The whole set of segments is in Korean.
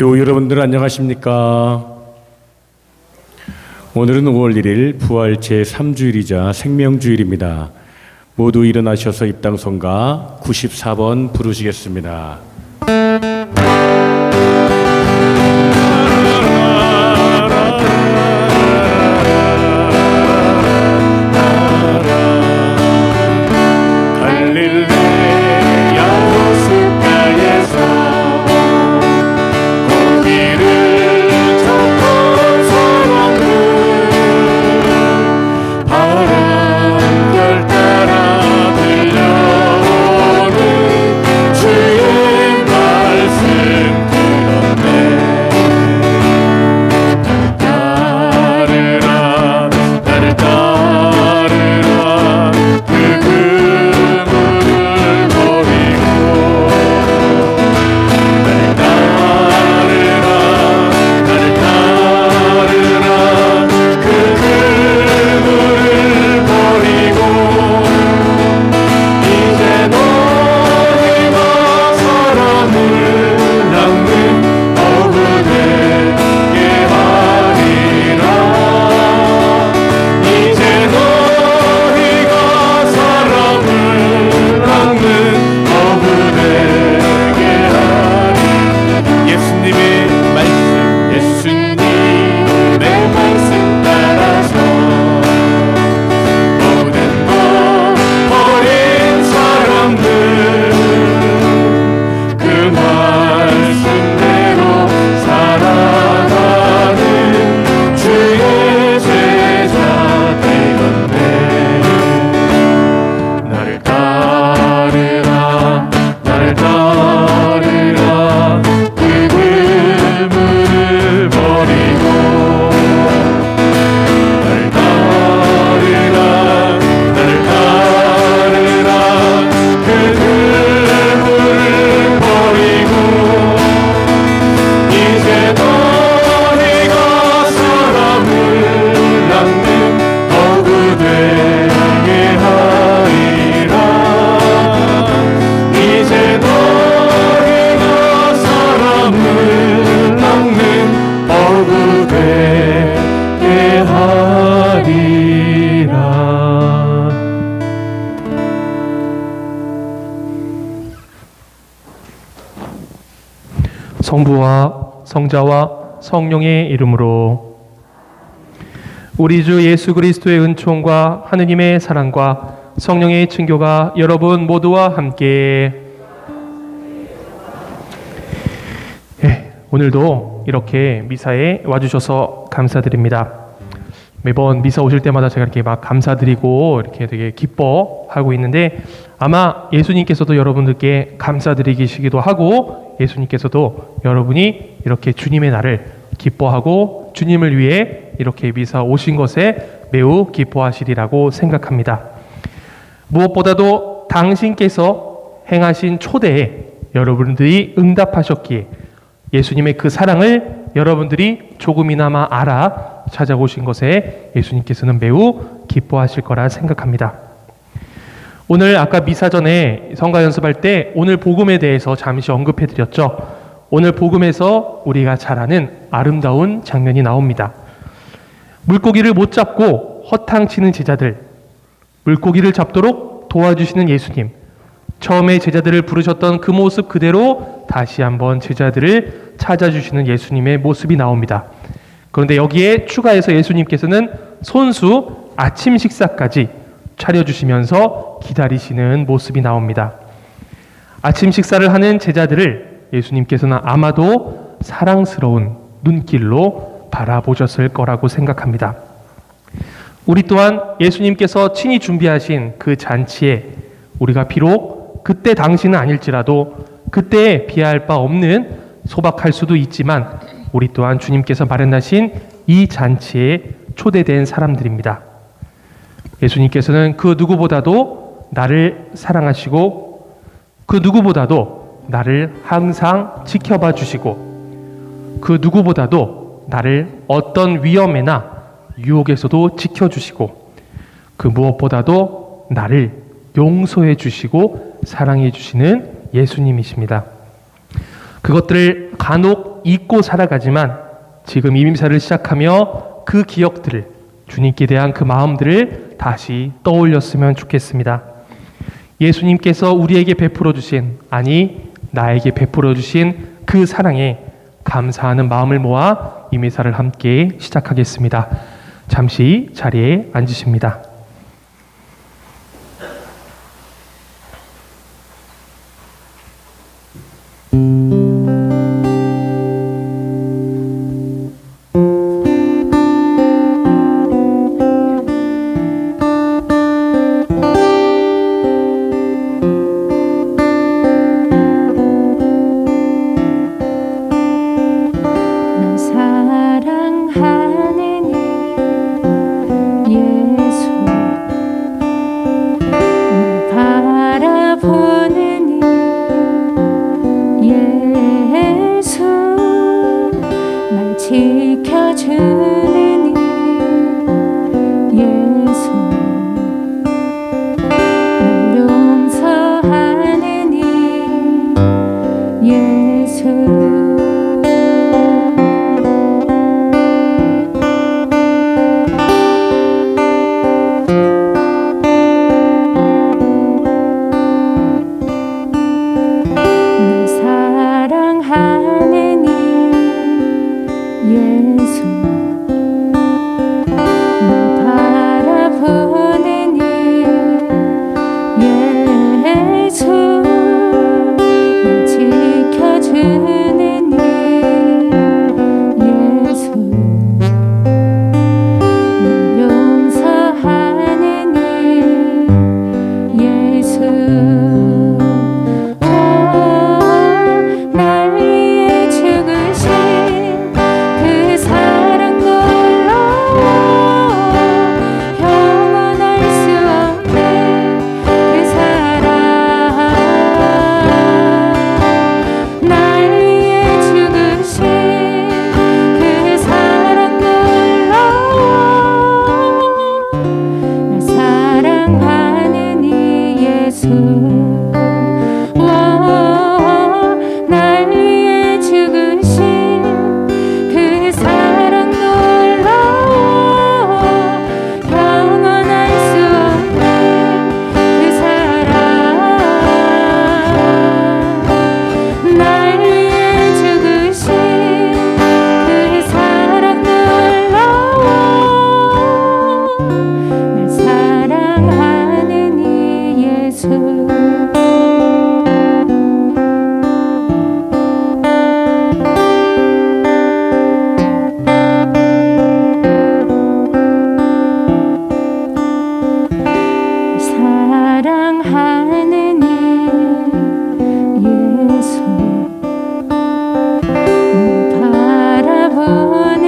교우 여러분들 안녕하십니까? 오늘은 5월 1일 부활 제3주일이자 생명주일입니다. 모두 일어나셔서 입당성가 94번 부르시겠습니다. 성부와 성자와 성령의 이름으로. 우리 주 예수 그리스도의 은총과 하느님의 사랑과 성령의 친교가 여러분 모두와 함께. 오늘도 이렇게 미사에 와주셔서 감사드립니다. 매번 미사 오실 때마다 제가 이렇게 막 감사드리고 이렇게 되게 기뻐하고 있는데, 아마 예수님께서도 여러분들께 감사드리시기도 하고 예수님께서도 여러분이 이렇게 주님의 날을 기뻐하고 주님을 위해 이렇게 미사 오신 것에 매우 기뻐하시리라고 생각합니다. 무엇보다도 당신께서 행하신 초대에 여러분들이 응답하셨기에 예수님의 그 사랑을 여러분들이 조금이나마 알아 찾아오신 것에 예수님께서는 매우 기뻐하실 거라 생각합니다. 오늘 아까 미사 전에 성가 연습할 때 오늘 복음에 대해서 잠시 언급해 드렸죠. 오늘 복음에서 우리가 잘 아는 아름다운 장면이 나옵니다. 물고기를 못 잡고 허탕치는 제자들, 물고기를 잡도록 도와주시는 예수님, 처음에 제자들을 부르셨던 그 모습 그대로 다시 한번 제자들을 찾아주시는 예수님의 모습이 나옵니다. 그런데 여기에 추가해서 예수님께서는 손수 아침 식사까지 차려주시면서 기다리시는 모습이 나옵니다. 아침 식사를 하는 제자들을 예수님께서는 아마도 사랑스러운 눈길로 바라보셨을 거라고 생각합니다. 우리 또한 예수님께서 친히 준비하신 그 잔치에 우리가 비록 그때 당시는 아닐지라도 그때에 비할 바 없는 소박할 수도 있지만 우리 또한 주님께서 마련하신 이 잔치에 초대된 사람들입니다. 예수님께서는 그 누구보다도 나를 사랑하시고 그 누구보다도 나를 항상 지켜봐 주시고 그 누구보다도 나를 어떤 위험에나 유혹에서도 지켜주시고 그 무엇보다도 나를 용서해 주시고 사랑해 주시는 예수님이십니다. 그것들을 간혹 잊고 살아가지만 지금 이 미사를 시작하며 그 기억들을, 주님께 대한 그 마음들을 다시 떠올렸으면 좋겠습니다. 예수님께서 우리에게 베풀어 주신, 아니 나에게 베풀어 주신 그 사랑에 감사하는 마음을 모아 이 미사를 함께 시작하겠습니다. 잠시 자리에 앉으십니다. 지켜주는 예수, 날 용서하는 예수. 날 사랑하는 예수, 날 바라보는 예수, 날 지켜주는 예수, 날 용서하는 예수. 날 위해 죽으신 그 사랑 놀라워, 영원할 수 없는 그 사랑. 날 위해 죽으신 그 사랑 놀라워, 날 사랑하는 이 예수. 날 위해 죽으신 그 사랑 놀라워, 영원할 수 없는 그 사랑. 날 위해 죽으신 그 사랑 놀라워, 날 사랑하는 이 예수. 사랑하는 예수, 바라보는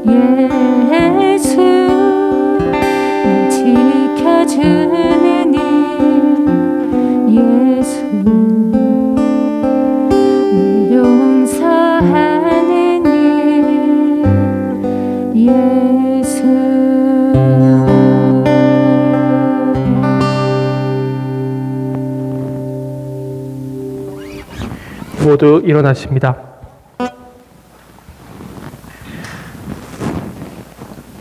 예수, 날 지켜주는 예수, 날 용서하는 예수. 모두 일어나십니다.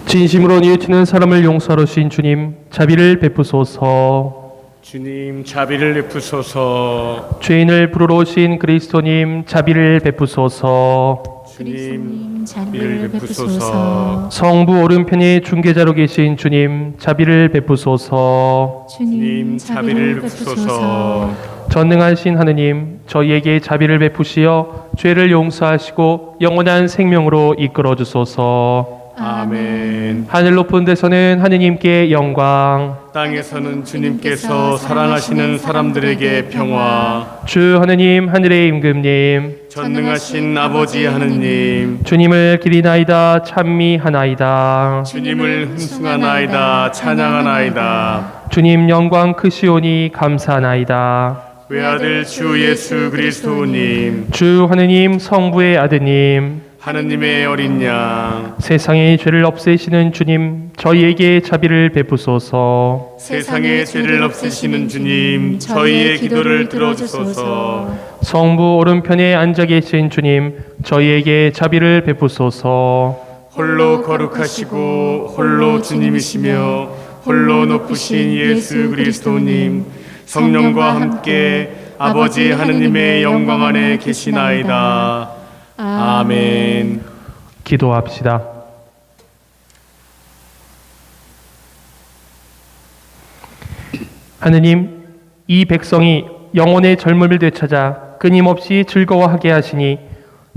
진심으로 뉘우치는 사람을 용서하러 주신 주님, 자비를 베푸소서. 주님 자비를 베푸소서. 죄인을 부르러 오신 그리스도님, 자비를 베푸소서. 주님 자비를 베푸소서. 성부 오른편에 중개자로 계신 주님, 자비를 베푸소서. 주님 자비를 베푸소서. 전능하신 하느님, 저희에게 자비를 베푸시어 죄를 용서하시고 영원한 생명으로 이끌어 주소서. 아멘. 하늘 높은 데서는 하느님께 영광, 땅에서는 주님께서 사랑하시는 사람들에게 평화. 주 하느님 하늘의 임금님, 전능하신 아버지 하느님, 주님을 기리나이다 찬미하나이다. 주님을 hun숭하나이다 찬양하나이다. 주님 영광 크시오니 감사하나이다. 외아들 주 예수 그리스도님, 주 하느님 성부의 아드님, 하느님의 어린 양, 세상의 죄를 없애시는 주님, 저희에게 자비를 베푸소서. 세상의 죄를 없애시는 주님, 저희의 기도를 들어주소서. 성부 오른편에 앉아 계신 주님, 저희에게 자비를 베푸소서. 홀로 거룩하시고 홀로 주님이시며 홀로 높으신 예수 그리스도님, 성령과 함께 아버지 하느님의 영광 안에 계시나이다. 아멘. 기도합시다. 하느님, 이 백성이 영혼의 젊음을 되찾아 끊임없이 즐거워하게 하시니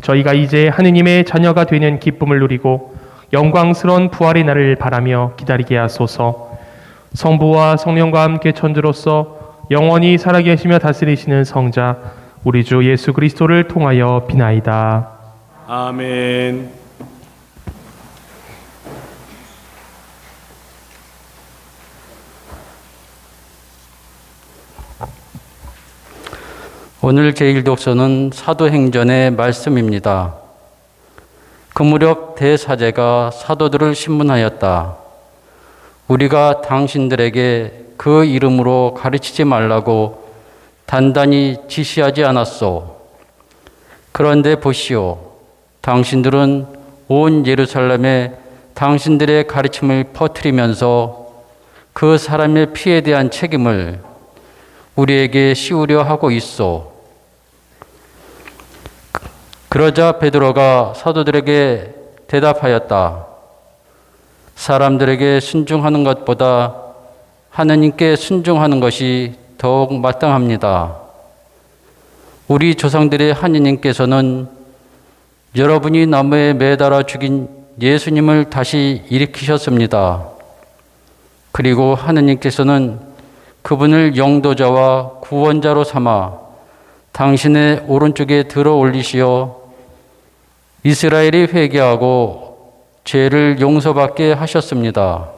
저희가 이제 하느님의 자녀가 되는 기쁨을 누리고 영광스러운 부활의 날을 바라며 기다리게 하소서. 성부와 성령과 함께 천주로서 영원히 살아계시며 다스리시는 성자 우리 주 예수 그리스도를 통하여 비나이다. 아멘. 오늘 제1독서는 사도행전의 말씀입니다. 그 무렵 대사제가 사도들을 신문하였다. 우리가 당신들에게 그 이름으로 가르치지 말라고 단단히 지시하지 않았소. 그런데 보시오. 당신들은 온 예루살렘에 당신들의 가르침을 퍼뜨리면서 그 사람의 피에 대한 책임을 우리에게 씌우려 하고 있소. 그러자 베드로가 사도들에게 대답하였다. 사람들에게 순종하는 것보다 하느님께 순종하는 것이 더욱 마땅합니다. 우리 조상들의 하느님께서는 여러분이 나무에 매달아 죽인 예수님을 다시 일으키셨습니다. 그리고 하느님께서는 그분을 영도자와 구원자로 삼아 당신의 오른쪽에 들어 올리시어 이스라엘이 회개하고 죄를 용서받게 하셨습니다.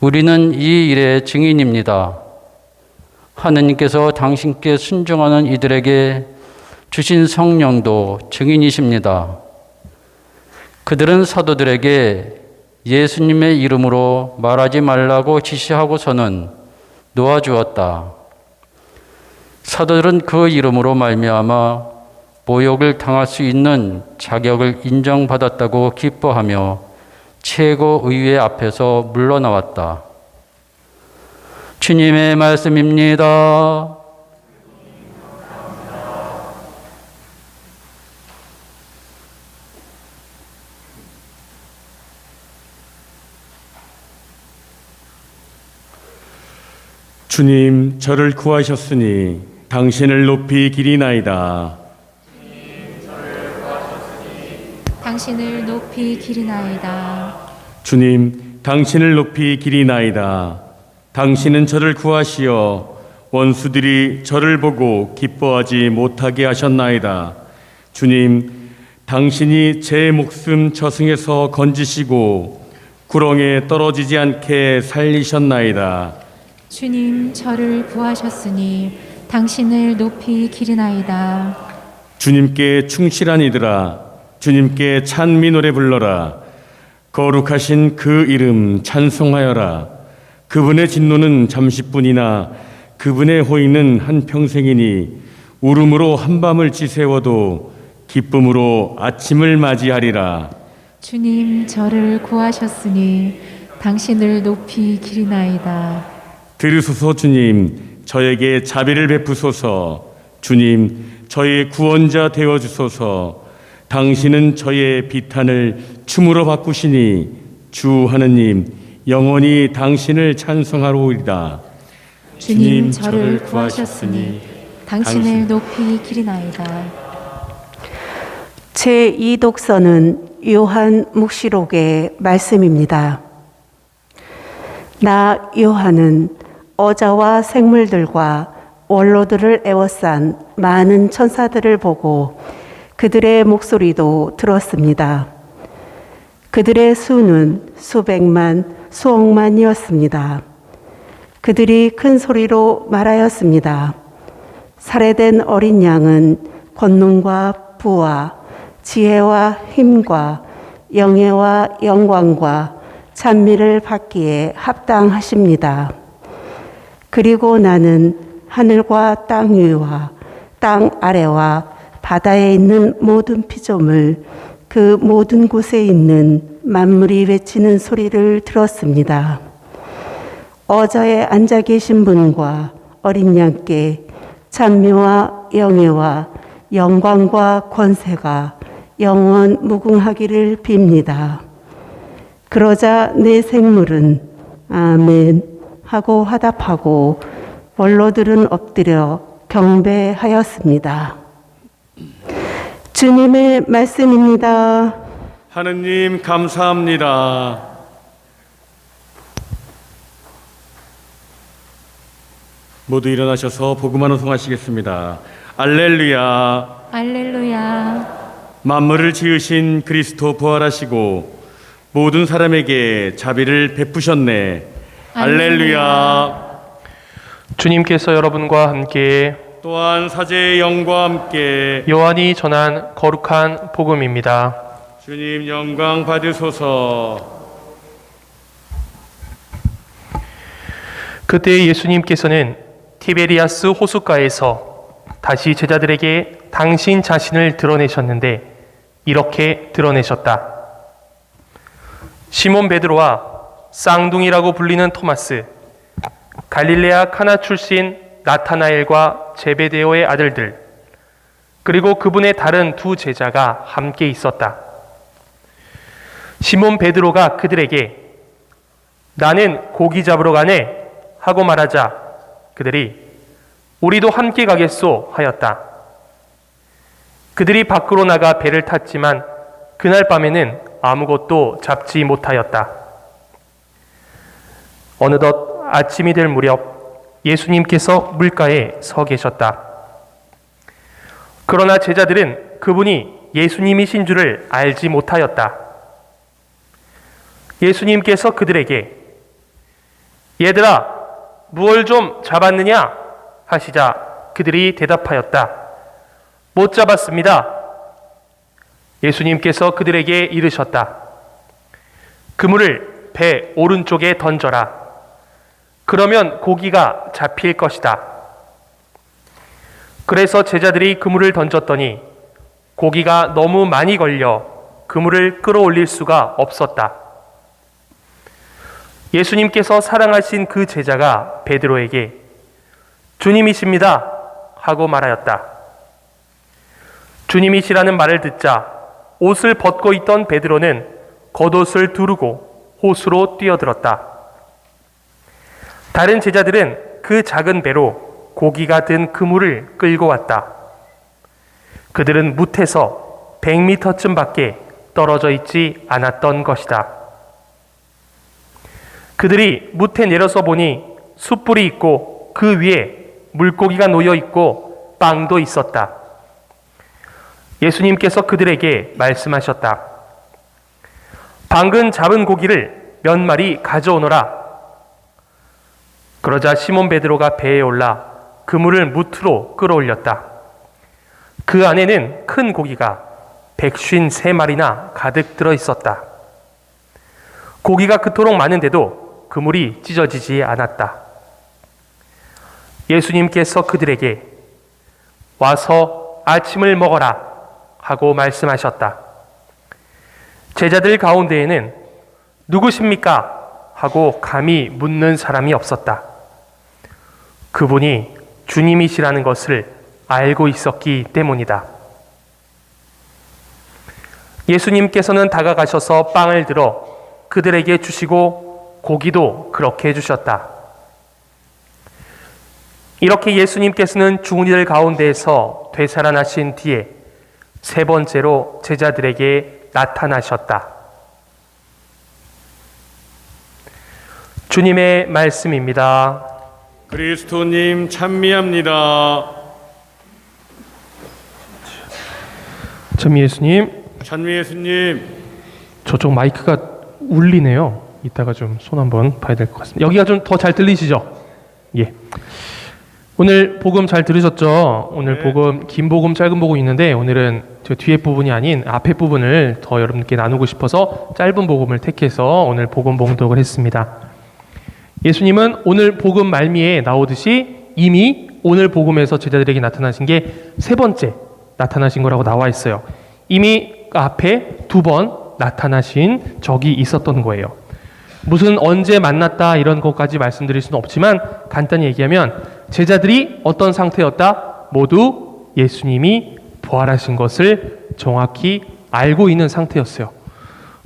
우리는 이 일의 증인입니다. 하느님께서 당신께 순종하는 이들에게 주신 성령도 증인이십니다. 그들은 사도들에게 예수님의 이름으로 말하지 말라고 지시하고서는 놓아주었다. 사도들은 그 이름으로 말미암아 모욕을 당할 수 있는 자격을 인정받았다고 기뻐하며 최고의회 앞에서 물러나왔다. 주님의 말씀입니다. 주님, 저를 구하셨으니 당신을 높이 기리나이다. 당신을 높이 기리나이다. 주님, 당신을 높이 기리나이다. 당신은 저를 구하시어 원수들이 저를 보고 기뻐하지 못하게 하셨나이다. 주님, 당신이 제 목숨 저승에서 건지시고 구렁에 떨어지지 않게 살리셨나이다. 주님, 저를 구하셨으니 당신을 높이 기리나이다. 주님께 충실한 이들아, 주님께 찬미 노래 불러라. 거룩하신 그 이름 찬송하여라. 그분의 진노는 잠시뿐이나 그분의 호의는 한평생이니 울음으로 한밤을 지새워도 기쁨으로 아침을 맞이하리라. 주님, 저를 구하셨으니 당신을 높이 기리나이다. 들으소서. 주님, 저에게 자비를 베푸소서. 주님, 저의 구원자 되어주소서. 당신은 저의 비탄을 춤으로 바꾸시니 주 하느님, 영원히 당신을 찬송하로이다. 주님, 저를 구하셨으니 당신을 높이 기리나이다. 제2독서는 요한 묵시록의 말씀입니다. 나 요한은 어자와 생물들과 원로들을 애워싼 많은 천사들을 보고 그들의 목소리도 들었습니다. 그들의 수는 수백만, 수억만이었습니다. 그들이 큰 소리로 말하였습니다. 살해된 어린 양은 권능과 부와 지혜와 힘과 영예와 영광과 찬미를 받기에 합당하십니다. 그리고 나는 하늘과 땅 위와 땅 아래와 바다에 있는 모든 피조물, 그 모든 곳에 있는 만물이 외치는 소리를 들었습니다. 어자에 앉아 계신 분과 어린 양께 찬미와 영예와 영광과 권세가 영원 무궁하기를 빕니다. 그러자 네 생물은 아멘 하고 화답하고 원로들은 엎드려 경배하였습니다. 주님의 말씀입니다. 하느님 감사합니다. 모두 일어나셔서 복음만 호송하시겠습니다. 알렐루야. 알렐루야. 만물을 지으신 그리스도 부활하시고 모든 사람에게 자비를 베푸셨네. 알렐루야. 주님께서 여러분과 함께 또한 사제의 영과 함께 요한이 전한 거룩한 복음입니다. 주님 영광 받으소서. 그때 예수님께서는 티베리아스 호숫가에서 다시 제자들에게 당신 자신을 드러내셨는데 이렇게 드러내셨다. 시몬 베드로와 쌍둥이라고 불리는 토마스, 갈릴레아 카나 출신 나타나엘과 제베데오의 아들들, 그리고 그분의 다른 두 제자가 함께 있었다. 시몬 베드로가 그들에게 나는 고기 잡으러 가네 하고 말하자 그들이 우리도 함께 가겠소 하였다. 그들이 밖으로 나가 배를 탔지만 그날 밤에는 아무것도 잡지 못하였다. 어느덧 아침이 될 무렵 예수님께서 물가에 서 계셨다. 그러나 제자들은 그분이 예수님이신 줄을 알지 못하였다. 예수님께서 그들에게 얘들아 무얼 좀 잡았느냐 하시자 그들이 대답하였다. 못 잡았습니다. 예수님께서 그들에게 이르셨다. 그물을 배 오른쪽에 던져라. 그러면 고기가 잡힐 것이다. 그래서 제자들이 그물을 던졌더니 고기가 너무 많이 걸려 그물을 끌어올릴 수가 없었다. 예수님께서 사랑하신 그 제자가 베드로에게 주님이십니다 하고 말하였다. 주님이시라는 말을 듣자 옷을 벗고 있던 베드로는 겉옷을 두르고 호수로 뛰어들었다. 다른 제자들은 그 작은 배로 고기가 든 그물을 끌고 왔다. 그들은 뭇에서 100m쯤 밖에 떨어져 있지 않았던 것이다. 그들이 뭇에 내려서 보니 숯불이 있고 그 위에 물고기가 놓여 있고 빵도 있었다. 예수님께서 그들에게 말씀하셨다. 방금 잡은 고기를 몇 마리 가져오너라. 그러자 시몬 베드로가 배에 올라 그물을 뭇으로 끌어올렸다. 그 안에는 큰 고기가 153마리나 가득 들어 있었다. 고기가 그토록 많은데도 그물이 찢어지지 않았다. 예수님께서 그들에게 와서 아침을 먹어라 하고 말씀하셨다. 제자들 가운데에는 누구십니까? 하고 감히 묻는 사람이 없었다. 그분이 주님이시라는 것을 알고 있었기 때문이다. 예수님께서는 다가가셔서 빵을 들어 그들에게 주시고 고기도 그렇게 해주셨다. 이렇게 예수님께서는 죽은 이들 가운데에서 되살아나신 뒤에 세 번째로 제자들에게 나타나셨다. 주님의 말씀입니다. 그리스도님 찬미합니다. 찬미 예수님. 찬미 예수님. 저쪽 마이크가 울리네요. 이따가 좀 손 한번 봐야 될 것 같습니다. 여기가 좀 더 잘 들리시죠? 예. 오늘 복음 잘 들으셨죠? 오늘 네. 복음 긴 복음 짧은 복음 있는데 오늘은 저 뒤에 부분이 아닌 앞에 부분을 더 여러분께 나누고 싶어서 짧은 복음을 택해서 오늘 복음 봉독을 했습니다. 예수님은 오늘 복음 말미에 나오듯이 이미 오늘 복음에서 제자들에게 나타나신 게 세 번째 나타나신 거라고 나와 있어요. 이미 앞에 2번 나타나신 적이 있었던 거예요. 무슨 언제 만났다 이런 것까지 말씀드릴 수는 없지만 간단히 얘기하면 제자들이 어떤 상태였다? 모두 예수님이 부활하신 것을 정확히 알고 있는 상태였어요.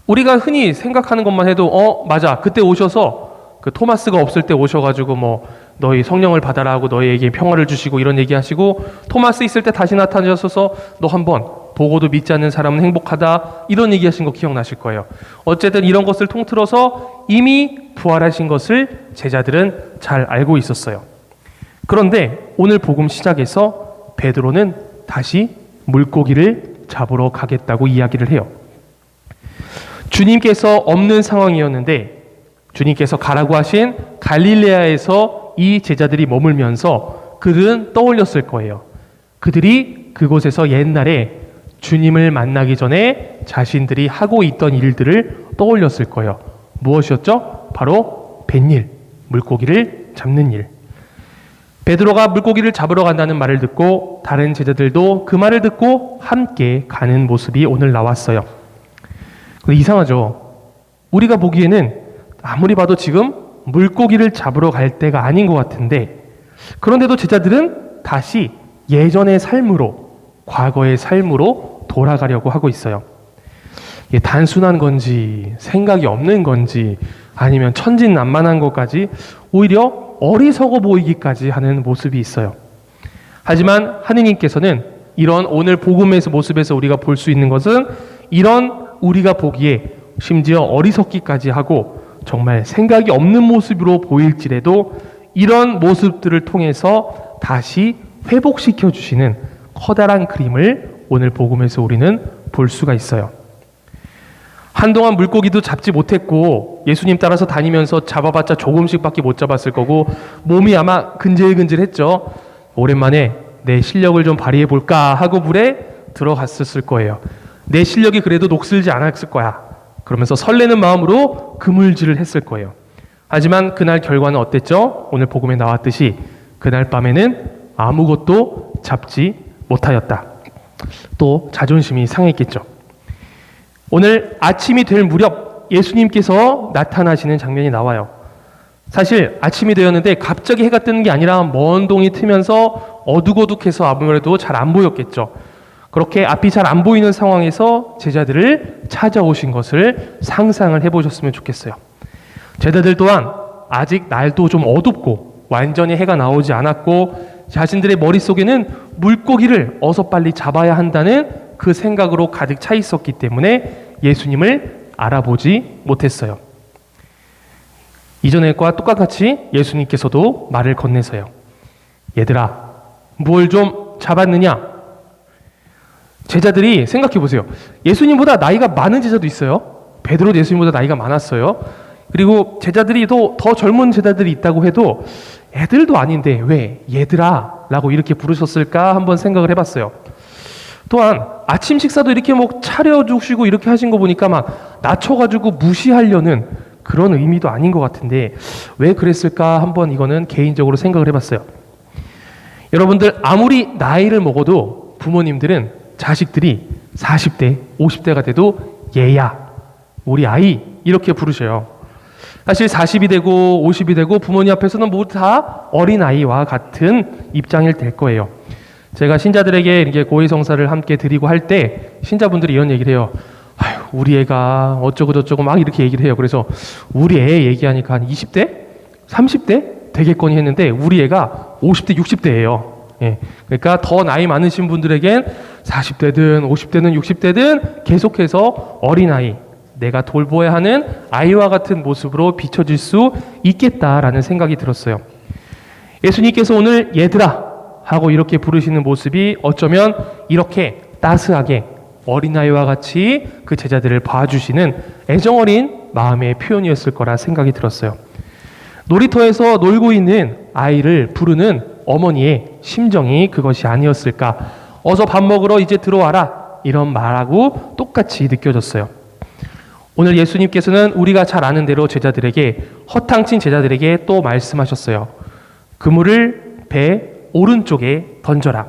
우리가 흔히 생각하는 것만 해도 맞아, 그때 오셔서 그 토마스가 없을 때 오셔가지고 뭐 너희 성령을 받아라 하고 너희에게 평화를 주시고 이런 얘기하시고, 토마스 있을 때 다시 나타나셔서 너 한번 보고도 믿지 않는 사람은 행복하다 이런 얘기하신 거 기억나실 거예요. 어쨌든 이런 것을 통틀어서 이미 부활하신 것을 제자들은 잘 알고 있었어요. 그런데 오늘 복음 시작에서 베드로는 다시 물고기를 잡으러 가겠다고 이야기를 해요. 주님께서 없는 상황이었는데 주님께서 가라고 하신 갈릴레아에서 이 제자들이 머물면서 그들은 떠올렸을 거예요. 그들이 그곳에서 옛날에 주님을 만나기 전에 자신들이 하고 있던 일들을 떠올렸을 거예요. 무엇이었죠? 바로 뱃일, 물고기를 잡는 일. 베드로가 물고기를 잡으러 간다는 말을 듣고 다른 제자들도 그 말을 듣고 함께 가는 모습이 오늘 나왔어요. 근데 이상하죠? 우리가 보기에는 아무리 봐도 지금 물고기를 잡으러 갈 때가 아닌 것 같은데, 그런데도 제자들은 다시 예전의 삶으로, 과거의 삶으로 돌아가려고 하고 있어요. 이게 단순한 건지 생각이 없는 건지 아니면 천진난만한 것까지 오히려 어리석어 보이기까지 하는 모습이 있어요. 하지만 하느님께서는 이런 오늘 복음에서 모습에서 우리가 볼 수 있는 것은 이런 우리가 보기에 심지어 어리석기까지 하고 정말 생각이 없는 모습으로 보일지라도 이런 모습들을 통해서 다시 회복시켜 주시는 커다란 그림을 오늘 복음에서 우리는 볼 수가 있어요. 한동안 물고기도 잡지 못했고 예수님 따라서 다니면서 잡아봤자 조금씩밖에 못 잡았을 거고 몸이 아마 근질근질했죠. 오랜만에 내 실력을 좀 발휘해 볼까 하고 물에 들어갔었을 거예요. 내 실력이 그래도 녹슬지 않았을 거야. 그러면서 설레는 마음으로 그물질을 했을 거예요. 하지만 그날 결과는 어땠죠? 오늘 복음에 나왔듯이 그날 밤에는 아무것도 잡지 못하였다. 또 자존심이 상했겠죠. 오늘 아침이 될 무렵 예수님께서 나타나시는 장면이 나와요. 사실 아침이 되었는데 갑자기 해가 뜨는 게 아니라 먼 동이 트면서 어둑어둑해서 아무래도 잘 안 보였겠죠. 그렇게 앞이 잘 안 보이는 상황에서 제자들을 찾아오신 것을 상상을 해보셨으면 좋겠어요. 제자들 또한 아직 날도 좀 어둡고 완전히 해가 나오지 않았고 자신들의 머릿속에는 물고기를 어서 빨리 잡아야 한다는 그 생각으로 가득 차 있었기 때문에 예수님을 알아보지 못했어요. 이전과 똑같이 예수님께서도 말을 건네서요. 얘들아, 뭘 좀 잡았느냐? 제자들이 생각해 보세요. 예수님보다 나이가 많은 제자도 있어요. 베드로도 예수님보다 나이가 많았어요. 그리고 제자들이 더 젊은 제자들이 있다고 해도 애들도 아닌데 왜 얘들아 라고 이렇게 부르셨을까 한번 생각을 해봤어요. 또한 아침 식사도 이렇게 뭐 차려주시고 이렇게 하신 거 보니까 막 낮춰가지고 무시하려는 그런 의미도 아닌 것 같은데 왜 그랬을까 한번 이거는 개인적으로 생각을 해봤어요. 여러분들 아무리 나이를 먹어도 부모님들은 자식들이 40대, 50대가 돼도 얘야, 우리 아이 이렇게 부르셔요. 사실 40이 되고 50이 되고 부모님 앞에서는 모두 다 어린아이와 같은 입장일 될 거예요. 제가 신자들에게 이렇게 고해성사를 함께 드리고 할 때 신자분들이 이런 얘기를 해요. 아유, 우리 애가 어쩌고 저쩌고 막 이렇게 얘기를 해요. 그래서 우리 애 얘기하니까 한 20대? 30대? 되겠거니 했는데 우리 애가 50대, 60대예요. 예. 그러니까 더 나이 많으신 분들에겐 40대든 50대든 60대든 계속해서 어린아이, 내가 돌보아야 하는 아이와 같은 모습으로 비춰질 수 있겠다라는 생각이 들었어요. 예수님께서 오늘 얘들아 하고 이렇게 부르시는 모습이 어쩌면 이렇게 따스하게 어린아이와 같이 그 제자들을 봐주시는 애정어린 마음의 표현이었을 거라 생각이 들었어요. 놀이터에서 놀고 있는 아이를 부르는 어머니의 심정이 그것이 아니었을까. 어서 밥 먹으러 이제 들어와라. 이런 말하고 똑같이 느껴졌어요. 오늘 예수님께서는 우리가 잘 아는 대로 제자들에게, 허탕친 제자들에게 또 말씀하셨어요. 그물을 배 오른쪽에 던져라.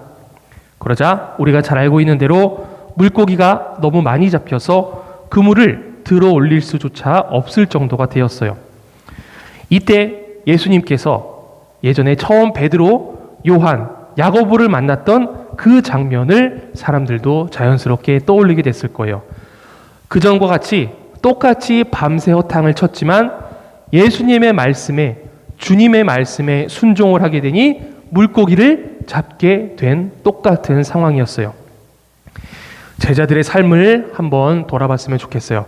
그러자 우리가 잘 알고 있는 대로 물고기가 너무 많이 잡혀서 그물을 들어 올릴 수조차 없을 정도가 되었어요. 이때 예수님께서 예전에 처음 베드로, 요한, 야고보를 만났던 그 장면을 사람들도 자연스럽게 떠올리게 됐을 거예요. 그전과 같이 똑같이 밤새 허탕을 쳤지만 예수님의 말씀에, 주님의 말씀에 순종을 하게 되니 물고기를 잡게 된 똑같은 상황이었어요. 제자들의 삶을 한번 돌아봤으면 좋겠어요.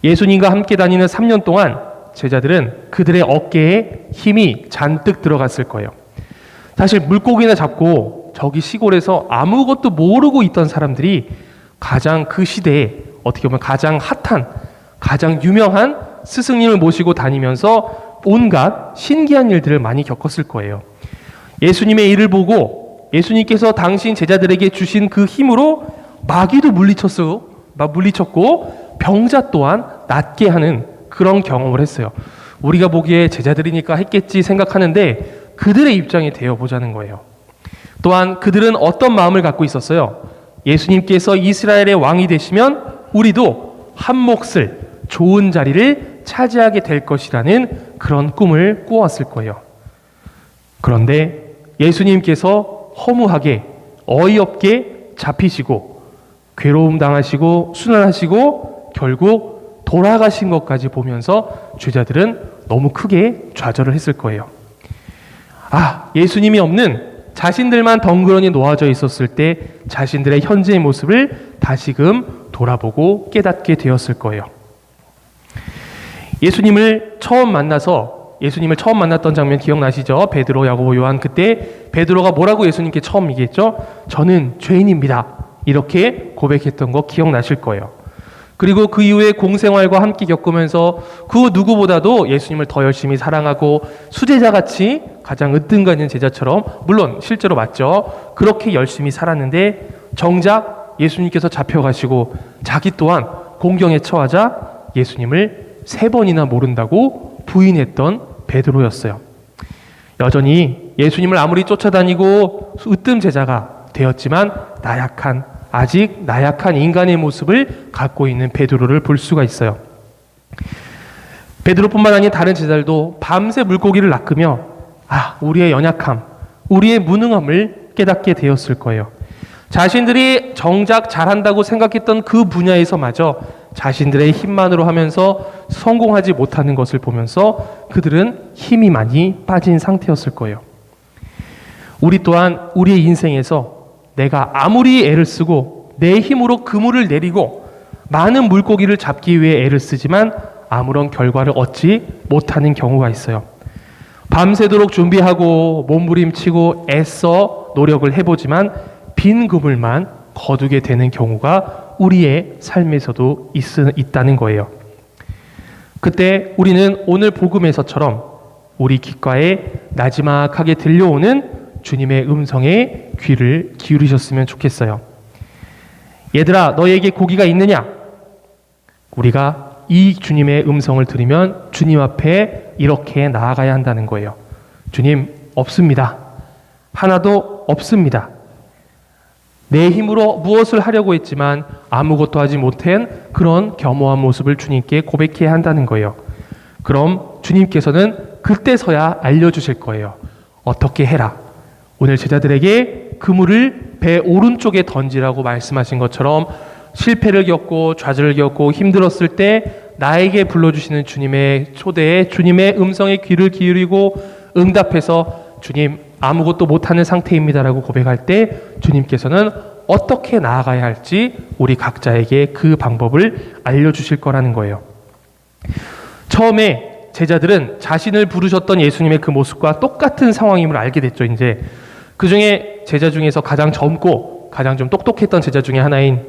예수님과 함께 다니는 3년 동안 제자들은 그들의 어깨에 힘이 잔뜩 들어갔을 거예요. 사실 물고기나 잡고 저기 시골에서 아무것도 모르고 있던 사람들이 가장 그 시대에 어떻게 보면 가장 핫한, 가장 유명한 스승님을 모시고 다니면서 온갖 신기한 일들을 많이 겪었을 거예요. 예수님의 일을 보고 예수님께서 당신 제자들에게 주신 그 힘으로 마귀도 물리쳤고 병자 또한 낫게 하는 그런 경험을 했어요. 우리가 보기에 제자들이니까 했겠지 생각하는데 그들의 입장이 되어보자는 거예요. 또한 그들은 어떤 마음을 갖고 있었어요? 예수님께서 이스라엘의 왕이 되시면 우리도 한 몫을, 좋은 자리를 차지하게 될 것이라는 그런 꿈을 꾸었을 거예요. 그런데 예수님께서 허무하게, 어이없게 잡히시고 괴로움 당하시고 순환하시고 결국 돌아가신 것까지 보면서 제자들은 너무 크게 좌절을 했을 거예요. 예수님이 없는 자신들만 덩그러니 놓아져 있었을 때 자신들의 현재의 모습을 다시금 돌아보고 깨닫게 되었을 거예요. 예수님을 처음 만났던 장면 기억나시죠? 베드로, 야고보, 요한. 그때 베드로가 뭐라고 예수님께 처음 얘기했죠? 저는 죄인입니다. 이렇게 고백했던 거 기억나실 거예요. 그리고 그 이후에 공생활과 함께 겪으면서 그 누구보다도 예수님을 더 열심히 사랑하고 수제자같이 가장 으뜸가 있는 제자처럼, 물론 실제로 맞죠. 그렇게 열심히 살았는데 정작 예수님께서 잡혀가시고 자기 또한 공경에 처하자 예수님을 3번이나 모른다고 부인했던 베드로였어요. 여전히 예수님을 아무리 쫓아다니고 으뜸 제자가 되었지만 아직 나약한 인간의 모습을 갖고 있는 베드로를 볼 수가 있어요. 베드로뿐만 아닌 다른 제자들도 밤새 물고기를 낚으며 우리의 연약함, 우리의 무능함을 깨닫게 되었을 거예요. 자신들이 정작 잘한다고 생각했던 그 분야에서마저 자신들의 힘만으로 하면서 성공하지 못하는 것을 보면서 그들은 힘이 많이 빠진 상태였을 거예요. 우리 또한 우리의 인생에서 내가 아무리 애를 쓰고 내 힘으로 그물을 내리고 많은 물고기를 잡기 위해 애를 쓰지만 아무런 결과를 얻지 못하는 경우가 있어요. 밤새도록 준비하고 몸부림치고 애써 노력을 해보지만 빈 그물만 거두게 되는 경우가 우리의 삶에서도 있다는 거예요. 그때 우리는 오늘 복음에서처럼 우리 귓가에 나지막하게 들려오는 주님의 음성에 귀를 기울이셨으면 좋겠어요. 얘들아, 너에게 고기가 있느냐? 우리가 이 주님의 음성을 들으면 주님 앞에 이렇게 나아가야 한다는 거예요. 주님, 없습니다. 하나도 없습니다. 내 힘으로 무엇을 하려고 했지만 아무것도 하지 못한 그런 겸허한 모습을 주님께 고백해야 한다는 거예요. 그럼 주님께서는 그때서야 알려주실 거예요. 어떻게 해라. 오늘 제자들에게 그물을 배 오른쪽에 던지라고 말씀하신 것처럼 실패를 겪고 좌절을 겪고 힘들었을 때 나에게 불러주시는 주님의 초대에, 주님의 음성에 귀를 기울이고 응답해서 주님, 아무것도 못하는 상태입니다라고 고백할 때 주님께서는 어떻게 나아가야 할지 우리 각자에게 그 방법을 알려주실 거라는 거예요. 처음에 제자들은 자신을 부르셨던 예수님의 그 모습과 똑같은 상황임을 알게 됐죠. 이제 그 중에 제자 중에서 가장 젊고 가장 좀 똑똑했던 제자 중에 하나인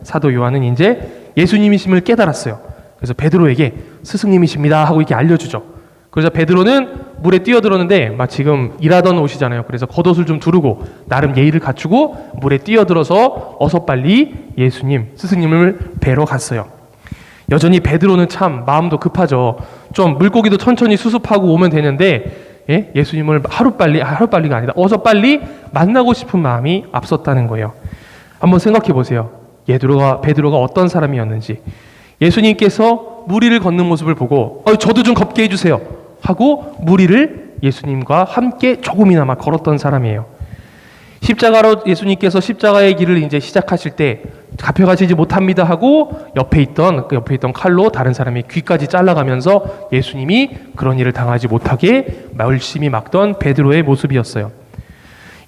사도 요한은 이제 예수님이심을 깨달았어요. 그래서 베드로에게 스승님이십니다 하고 이렇게 알려주죠. 그래서 베드로는 물에 뛰어들었는데 막 지금 일하던 옷이잖아요. 그래서 겉옷을 좀 두르고 나름 예의를 갖추고 물에 뛰어들어서 어서 빨리 예수님, 스승님을 뵈러 갔어요. 여전히 베드로는 참 마음도 급하죠. 좀 물고기도 천천히 수습하고 오면 되는데 예수님을 하루빨리가 아니다. 어서 빨리 만나고 싶은 마음이 앞섰다는 거예요. 한번 생각해 보세요. 베드로가 어떤 사람이었는지. 예수님께서 물 위를 걷는 모습을 보고 저도 좀 걷게 해주세요 하고 물 위를 예수님과 함께 조금이나마 걸었던 사람이에요. 십자가로 예수님께서 십자가의 길을 이제 시작하실 때 잡혀가시지 못합니다 하고 옆에 있던 칼로 다른 사람의 귀까지 잘라가면서 예수님이 그런 일을 당하지 못하게 열심히 막던 베드로의 모습이었어요.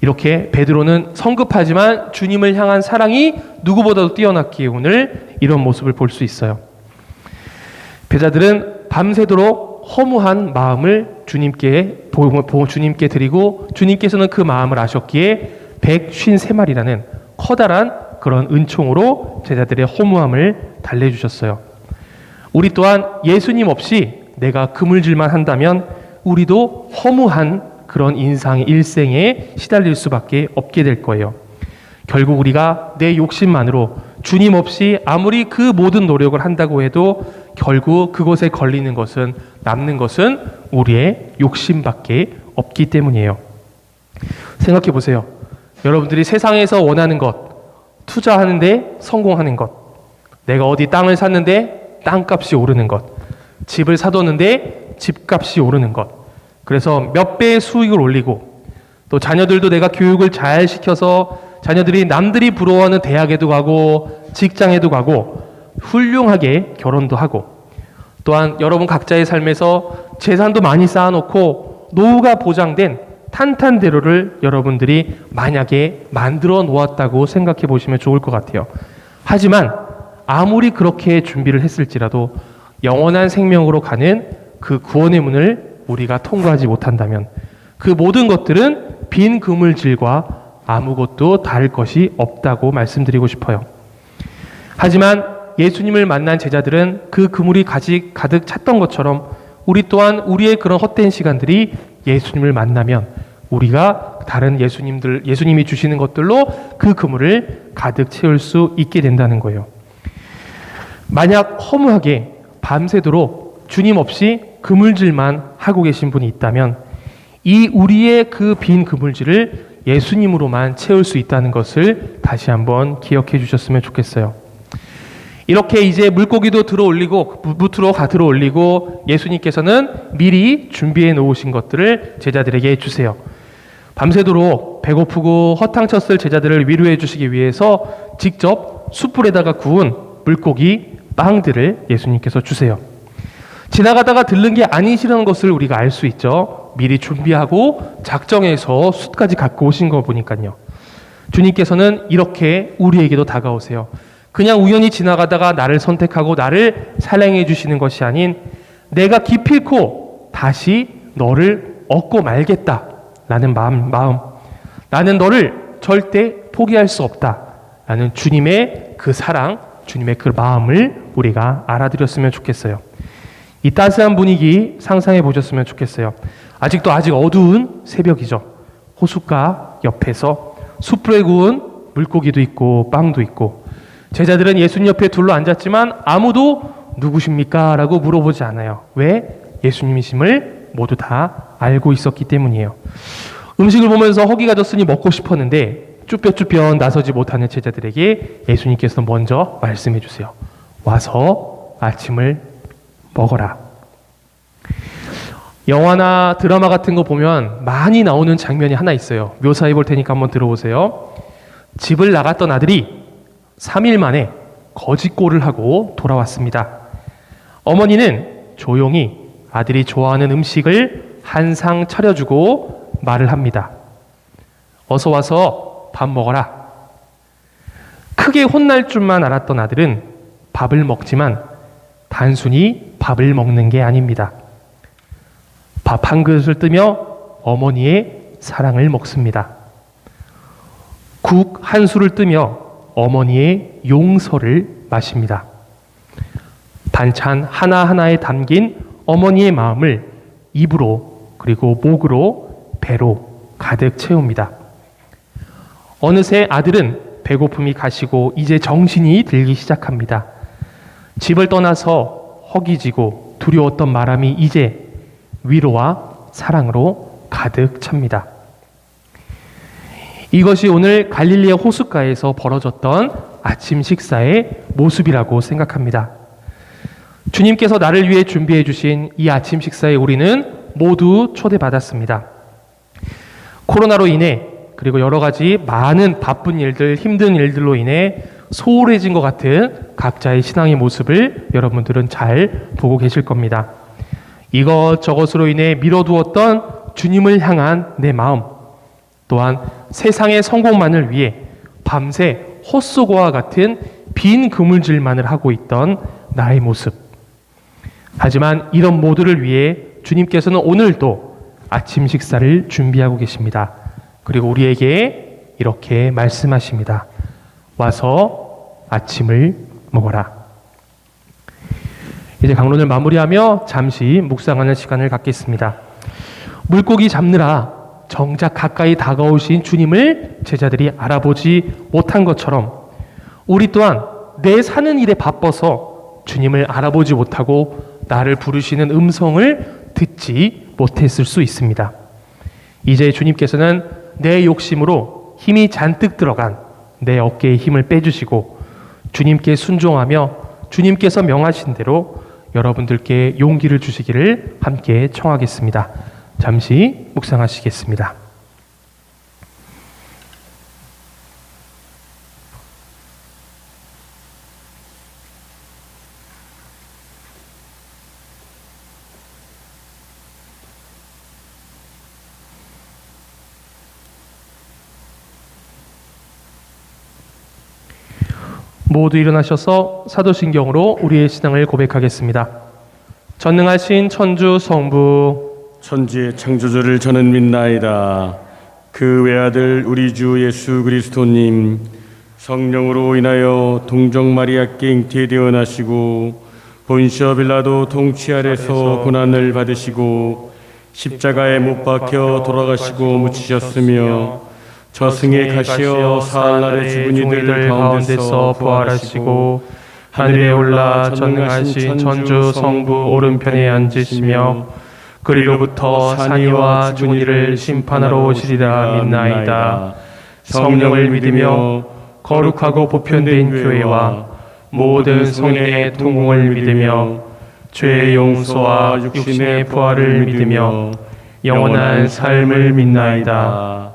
이렇게 베드로는 성급하지만 주님을 향한 사랑이 누구보다도 뛰어났기에 오늘 이런 모습을 볼 수 있어요. 제자들은 밤새도록 허무한 마음을 주님께 드리고 주님께서는 그 마음을 아셨기에 153마리라는 커다란 그런 은총으로 제자들의 허무함을 달래주셨어요. 우리 또한 예수님 없이 내가 그물질만 한다면 우리도 허무한 그런 일생에 시달릴 수밖에 없게 될 거예요. 결국 우리가 내 욕심만으로 주님 없이 아무리 그 모든 노력을 한다고 해도 결국 그것에 남는 것은 우리의 욕심밖에 없기 때문이에요. 생각해 보세요. 여러분들이 세상에서 원하는 것, 투자하는데 성공하는 것, 내가 어디 땅을 샀는데 땅값이 오르는 것, 집을 사뒀는데 집값이 오르는 것, 그래서 몇 배의 수익을 올리고 또 자녀들도 내가 교육을 잘 시켜서 자녀들이 남들이 부러워하는 대학에도 가고 직장에도 가고 훌륭하게 결혼도 하고 또한 여러분 각자의 삶에서 재산도 많이 쌓아놓고 노후가 보장된 탄탄대로를 여러분들이 만약에 만들어 놓았다고 생각해 보시면 좋을 것 같아요. 하지만 아무리 그렇게 준비를 했을지라도 영원한 생명으로 가는 그 구원의 문을 우리가 통과하지 못한다면 그 모든 것들은 빈 그물질과 아무것도 다를 것이 없다고 말씀드리고 싶어요. 하지만 예수님을 만난 제자들은 그 그물이 가득 찼던 것처럼 우리 또한 우리의 그런 헛된 시간들이 예수님을 만나면 우리가 다른 예수님이 주시는 것들로 그 그물을 가득 채울 수 있게 된다는 거예요. 만약 허무하게 밤새도록 주님 없이 그물질만 하고 계신 분이 있다면 이 우리의 그 빈 그물질을 예수님으로만 채울 수 있다는 것을 다시 한번 기억해 주셨으면 좋겠어요. 이렇게 이제 물고기도 들어올리고 예수님께서는 미리 준비해 놓으신 것들을 제자들에게 주세요. 밤새도록 배고프고 허탕쳤을 제자들을 위로해 주시기 위해서 직접 숯불에다가 구운 물고기 빵들을 예수님께서 주세요. 지나가다가 들른 게 아니시라는 것을 우리가 알 수 있죠. 미리 준비하고 작정해서 숯까지 갖고 오신 거 보니까요. 주님께서는 이렇게 우리에게도 다가오세요. 그냥 우연히 지나가다가 나를 선택하고 나를 사랑해 주시는 것이 아닌 내가 기필코 다시 너를 얻고 말겠다 라는 마음 나는 너를 절대 포기할 수 없다 라는 주님의 그 사랑, 주님의 그 마음을 우리가 알아들였으면 좋겠어요. 이 따스한 분위기 상상해 보셨으면 좋겠어요. 아직 어두운 새벽이죠. 호숫가 옆에서 숯불에 구운 물고기도 있고 빵도 있고 제자들은 예수님 옆에 둘러 앉았지만 아무도 누구십니까? 라고 물어보지 않아요. 왜? 예수님이심을 모두 다 알고 있었기 때문이에요. 음식을 보면서 허기가 졌으니 먹고 싶었는데 쭈뼛쭈뼛 나서지 못하는 제자들에게 예수님께서 먼저 말씀해 주세요. 와서 아침을 먹어라. 영화나 드라마 같은 거 보면 많이 나오는 장면이 하나 있어요. 묘사해 볼 테니까 한번 들어보세요. 집을 나갔던 아들이 3일 만에 거짓골을 하고 돌아왔습니다. 어머니는 조용히 아들이 좋아하는 음식을 한 상 차려주고 말을 합니다. 어서 와서 밥 먹어라. 크게 혼날 줄만 알았던 아들은 밥을 먹지만 단순히 밥을 먹는 게 아닙니다. 밥 한 그릇을 뜨며 어머니의 사랑을 먹습니다. 국 한 술을 뜨며 어머니의 용서를 마십니다. 반찬 하나하나에 담긴 어머니의 마음을 입으로 그리고 목으로 배로 가득 채웁니다. 어느새 아들은 배고픔이 가시고 이제 정신이 들기 시작합니다. 집을 떠나서 허기지고 두려웠던 마음이 이제 위로와 사랑으로 가득 찹니다. 이것이 오늘 갈릴리아 호숫가에서 벌어졌던 아침 식사의 모습이라고 생각합니다. 주님께서 나를 위해 준비해 주신 이 아침 식사에 우리는 모두 초대받았습니다. 코로나로 인해 그리고 여러 가지 많은 바쁜 일들, 힘든 일들로 인해 소홀해진 것 같은 각자의 신앙의 모습을 여러분들은 잘 보고 계실 겁니다. 이것저것으로 인해 미뤄두었던 주님을 향한 내 마음, 또한 세상의 성공만을 위해 밤새 헛수고와 같은 빈 그물질만을 하고 있던 나의 모습. 하지만 이런 모두를 위해 주님께서는 오늘도 아침 식사를 준비하고 계십니다. 그리고 우리에게 이렇게 말씀하십니다. 와서 아침을 먹어라. 이제 강론을 마무리하며 잠시 묵상하는 시간을 갖겠습니다. 물고기 잡느라 정작 가까이 다가오신 주님을 제자들이 알아보지 못한 것처럼 우리 또한 내 사는 일에 바빠서 주님을 알아보지 못하고 나를 부르시는 음성을 듣지 못했을 수 있습니다. 이제 주님께서는 내 욕심으로 힘이 잔뜩 들어간 내 어깨에 힘을 빼주시고 주님께 순종하며 주님께서 명하신 대로 여러분들께 용기를 주시기를 함께 청하겠습니다. 잠시 묵상하시겠습니다. 모두 일어나셔서 사도신경으로 우리의 신앙을 고백하겠습니다. 전능하신 천주 성부 천지의 창조주를 저는 믿나이다. 그 외아들 우리 주 예수 그리스도님 성령으로 인하여 동정 마리아께 잉태되어 나시고 본시어 빌라도 통치 아래서 고난을 받으시고 십자가에 못 박혀 돌아가시고 묻히셨으며 저승에 가시어 사흘날에 죽은 이들 가운데서 부활하시고 하늘에 올라 전능하신 천주 성부 오른편에 앉으시며 그리로부터 산이와 죽은 이를 심판하러 오시리라 믿나이다. 성령을 믿으며 거룩하고 보편된 교회와 모든 성인의 통공을 믿으며 죄의 용서와 육신의 부활을 믿으며 영원한 삶을 믿나이다.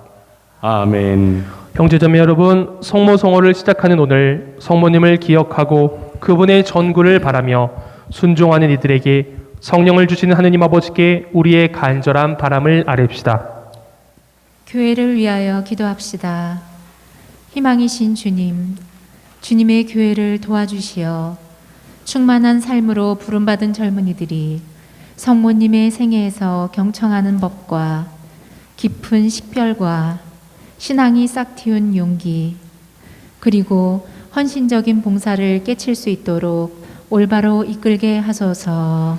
아멘. 형제자매 여러분, 성모성호를 시작하는 오늘 성모님을 기억하고 그분의 전구를 바라며 순종하는 이들에게 성령을 주시는 하느님 아버지께 우리의 간절한 바람을 아뢰읍시다. 교회를 위하여 기도합시다. 희망이신 주님, 주님의 교회를 도와주시어 충만한 삶으로 부름받은 젊은이들이 성모님의 생애에서 경청하는 법과 깊은 식별과 신앙이 싹 틔운 용기, 그리고 헌신적인 봉사를 깨칠 수 있도록 올바로 이끌게 하소서.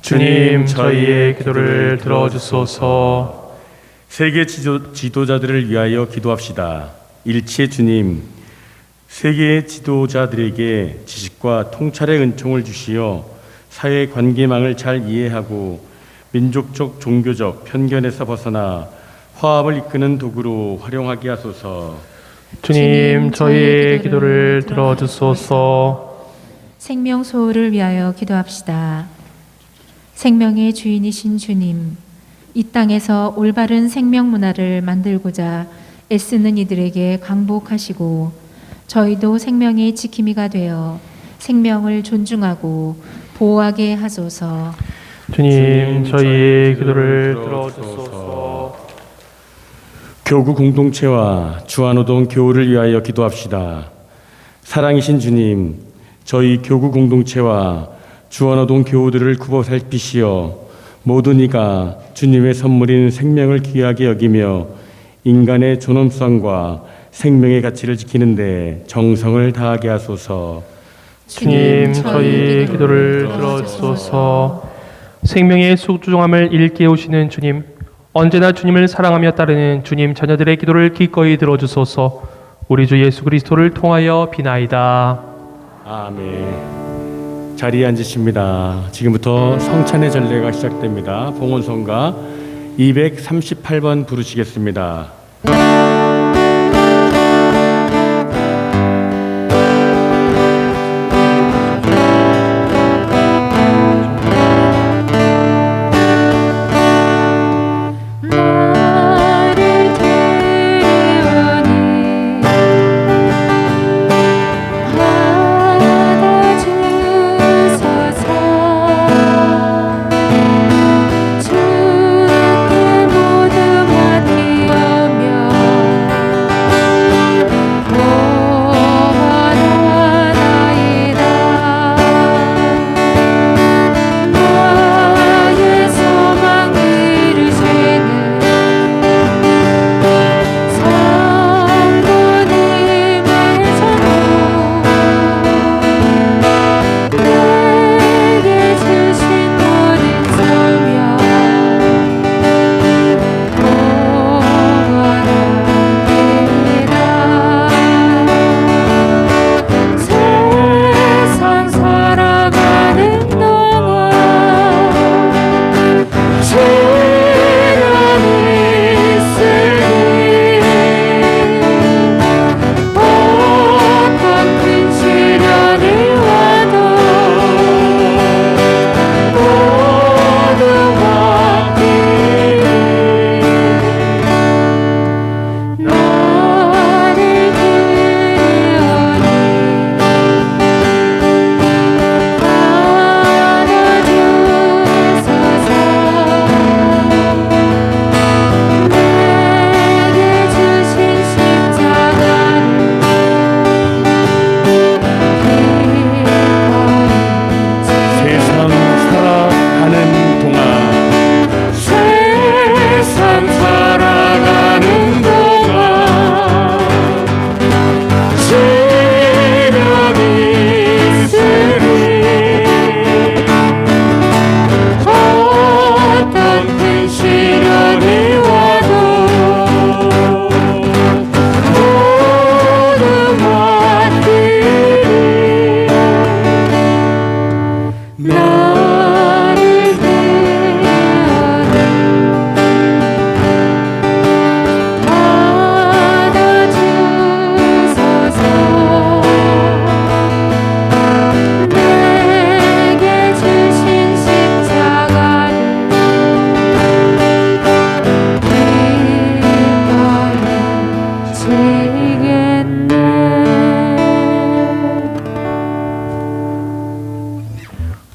주님, 저희의 기도를 들어주소서. 세계 지도자들을 위하여 기도합시다. 일체 주님, 세계 지도자들에게 지식과 통찰의 은총을 주시어 사회 관계망을 잘 이해하고 민족적 종교적 편견에서 벗어나 화합을 이끄는 도구로 활용하게 하소서. 주님, 저희의 기도를 들어주소서. 생명 소홀을 위하여 기도합시다. 생명의 주인이신 주님, 이 땅에서 올바른 생명 문화를 만들고자 애쓰는 이들에게 강복하시고 저희도 생명의 지킴이가 되어 생명을 존중하고 보호하게 하소서. 주님, 저희의 기도를 들어주소서. 교구 공동체와 주한호동 교우를 위하여 기도합시다. 사랑이신 주님, 저희 교구 공동체와 주한호동 교우들을 굽어 살피시어 모든 이가 주님의 선물인 생명을 귀하게 여기며 인간의 존엄성과 생명의 가치를 지키는 데 정성을 다하게 하소서. 주님, 저희의 기도를 들어주소서. 생명의 소중함을 일깨우시는 주님, 언제나 주님을 사랑하며 따르는 주님 자녀들의 기도를 기꺼이 들어주소서. 우리 주 예수 그리스도를 통하여 비나이다. 아멘. 자리에 앉으십니다. 지금부터 성찬의 전례가 시작됩니다. 봉헌성가 238번 부르시겠습니다.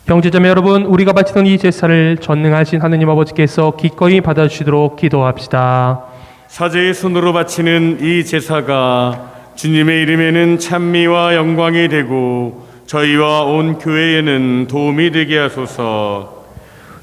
형제자매 여러분, 우리가 바치던 이 제사를 전능하신 하느님 아버지께서 기꺼이 받아주시도록 기도합시다. 사제의 손으로 바치는 이 제사가 주님의 이름에는 찬미와 영광이 되고 저희와 온 교회에는 도움이 되게 하소서.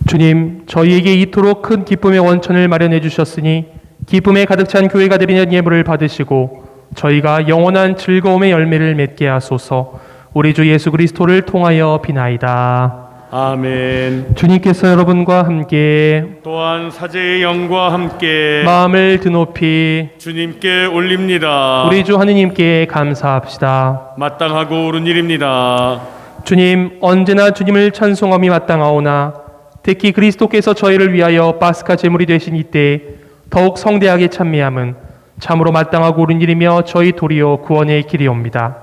주님, 저희에게 이토록 큰 기쁨의 원천을 마련해 주셨으니 기쁨에 가득 찬 교회가 드리는 예물을 받으시고 저희가 영원한 즐거움의 열매를 맺게 하소서. 우리 주 예수 그리스도를 통하여 비나이다. 아멘. 주님께서 여러분과 함께 또한 사제의 영과 함께 마음을 드높이 주님께 올립니다. 우리 주 하느님께 감사합시다. 마땅하고 옳은 일입니다. 주님, 언제나 주님을 찬송함이 마땅하오나 특히 그리스도께서 저희를 위하여 파스카 제물이 되신 이때 더욱 성대하게 찬미함은 참으로 마땅하고 옳은 일이며 저희 도리어 구원의 길이옵니다.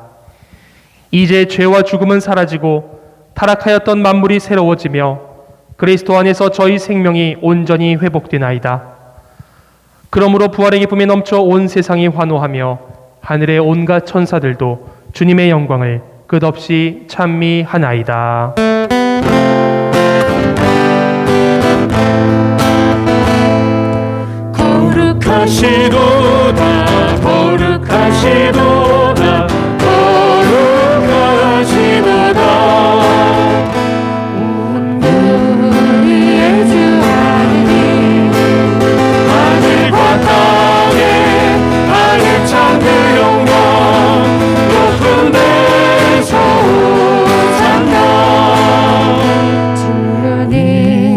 이제 죄와 죽음은 사라지고 타락하였던 만물이 새로워지며 그리스도 안에서 저희 생명이 온전히 회복되나이다. 그러므로 부활의 기쁨에 넘쳐 온 세상이 환호하며 하늘의 온갖 천사들도 주님의 영광을 끝없이 찬미하나이다. 거룩하시도다 거룩하시도다 거룩하시도다 온 우리의 주 하느님 하늘과 땅에 알찬 그 영광 높은 데서 오산나 주님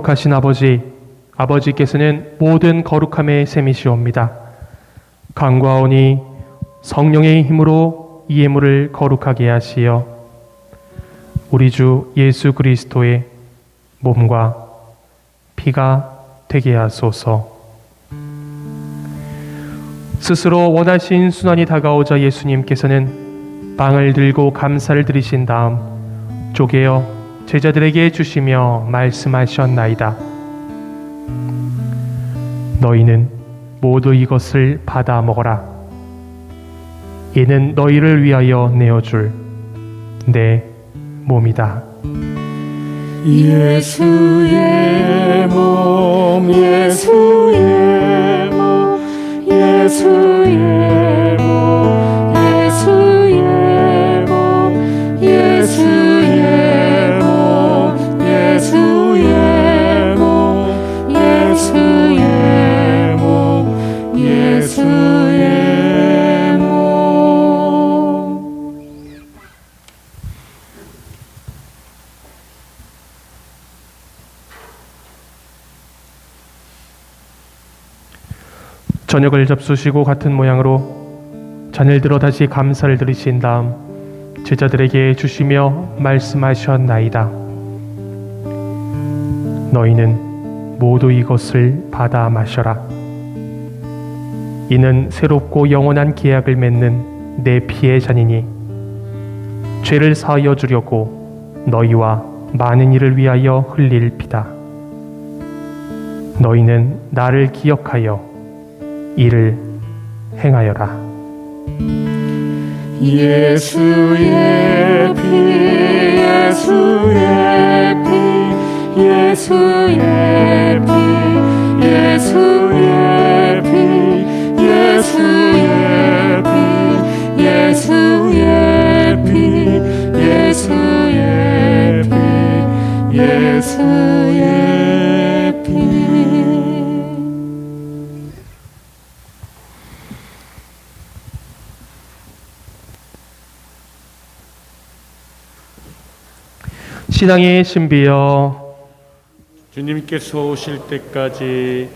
거룩하신 아버지께서는 모든 거룩함의 셈이시옵니다. 간구하오니 성령의 힘으로 이 예물을 거룩하게 하시어 우리 주 예수 그리스도의 몸과 피가 되게 하소서. 스스로 원하신 순환이 다가오자 예수님께서는 빵을 들고 감사를 드리신 다음 쪼개어 제자들에게 주시며 말씀하셨나이다. 너희는 모두 이것을 받아 먹어라. 이는 너희를 위하여 내어줄 내 몸이다. 예수의 몸 예수의 몸 예수의 몸 예수의 몸 예수의 몸 예수의 몸 예수의 몸 예수의 몸. 저녁을 잡수시고 같은 모양으로 잔을 들어 다시 감사를 드리신 다음 제자들에게 주시며 말씀하셨나이다. 너희는 모두 이것을 받아 마셔라. 이는 새롭고 영원한 계약을 맺는 내 피의 잔이니 죄를 사하여 주려고 너희와 많은 이를 위하여 흘릴 피다. 너희는 나를 기억하여 이를 행하여라. 예수의 피 예수의 피 예수의 피 예수의 피 예수의 피 예수의 피 예수의 피 예수의 피. 신앙의 신비여, 주님께서 오실 때까지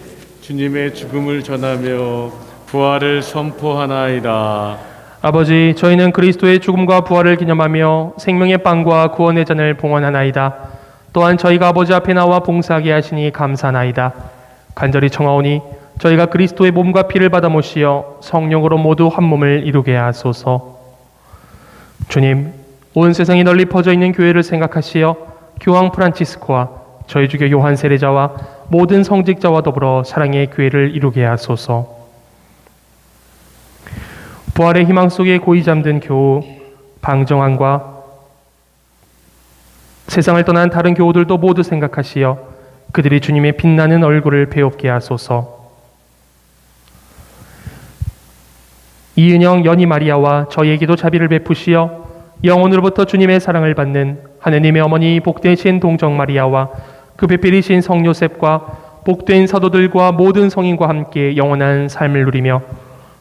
주님의 죽음을 전하며 부활을 선포하나이다. 아버지, 저희는 그리스도의 죽음과 부활을 기념하며 생명의 빵과 구원의 잔을 봉헌하나이다. 또한 저희가 아버지 앞에 나와 봉사하게 하시니 감사하나이다. 간절히 청하오니 저희가 그리스도의 몸과 피를 받아 모시어 성령으로 모두 한 몸을 이루게 하소서. 주님, 온 세상에 널리 퍼져 있는 교회를 생각하시어 교황 프란치스코와 저희 주교 요한 세례자와 모든 성직자와 더불어 사랑의 교회를 이루게 하소서. 부활의 희망 속에 고이 잠든 교우 방정환과 세상을 떠난 다른 교우들도 모두 생각하시어 그들이 주님의 빛나는 얼굴을 배웁게 하소서. 이은영 연희 마리아와 저희에게도 자비를 베푸시어 영혼으로부터 주님의 사랑을 받는 하느님의 어머니 복되신 동정 마리아와 그 배필이신 성 요셉과 복된 사도들과 모든 성인과 함께 영원한 삶을 누리며